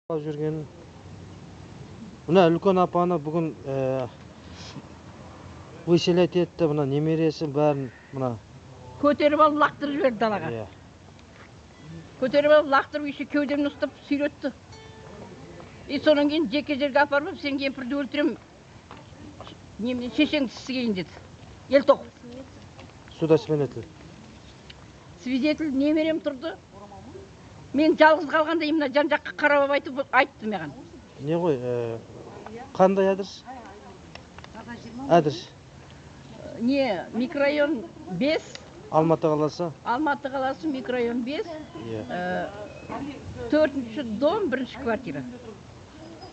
жүрген. Мына үлкен апаны бүгін выселять етті, мына немересі бәрін мына көтеріп алып лақтырып жіберді далаға. Көтеріп алып лақтырып еще кеудемді ұстап сүйретті. Сонан кейін жеке жерге апарып, сен кемпірді өлтірем. Немене шешең тістігейін деді. Елтоқов. Суда свидетель. Свидетель немерем тұрды. Мен жалғыз қалғанда мына жан-жаққа қарап айтты маған. Не ғой, қандай адрес? Адрес? Не, микрорайон 5. Алматы қаласы? Алматы қаласы, микрорайон 5. 4-ші дом, 1-ші квартира.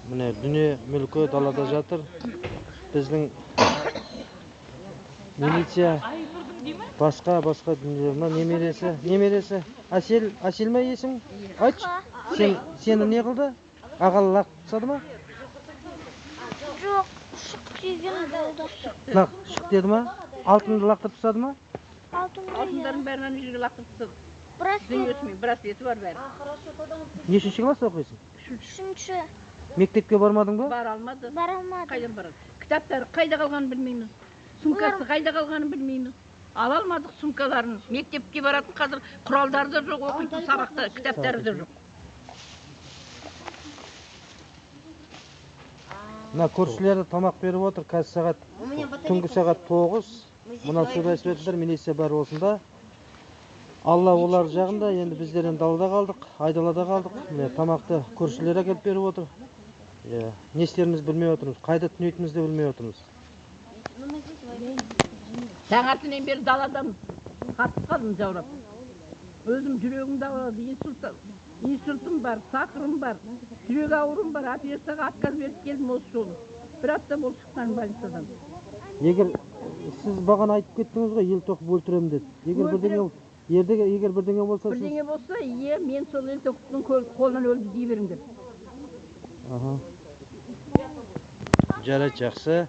Міне, дүние мүлкі далада жатыр. Біздің милиция басқа дүние. Немересі. Асел ма есің? Айтшы. Сені не қылды? Ағалы лақтырып тастады ма? Жоқ, шық деген болды. Шық деді ма? Алтынды лақтырып тастады ма? Алтындарын бәрін ана жерге лақтырып тастады. Дүниесімен браслеті бар бәрі. Нешінші класс оқисың? 3-ші. Мектепке бармадың ба? Бара алмады. Қайдан барады? Кітаптары қайда қалғанын білмейміз. Сумкасы қайда қалғанын білмейміз. Ала алмадық сумкаларын. Мектепке баратын қазір құралдары да жоқ, оқитын сабақта кітаптары да жоқ. Мына көршілері тамақ беріп отыр. Қазір түнгі сағат 9. Мына суда свидетельдер, милиция бәрі осында. Алла олар жағында, енді біздер далада қалдық, айдалада қалдық. Тамақты көршілері әкеліп беріп отыр. Не істеріміз білмей отырмыз, қайда түнейтімізді білмей отырмыз. Таңертеңнен бері даладан қатып қалдым жаурап. Өзім жүрегімді ауырады, инсультым бар, сақырым бар, жүрек ауырым бар, операцияға отказ беріп келдім осы жолы. Бір апта болып шыққан больницадан. Егер сіз бағана айтып кеттіңіз ғой, Елтоқов өлтірем деді. Егер бірдеңе болса, мен сол Елтоқовтың қолынан өлді дей беріңдер. Жарайды, жақсы.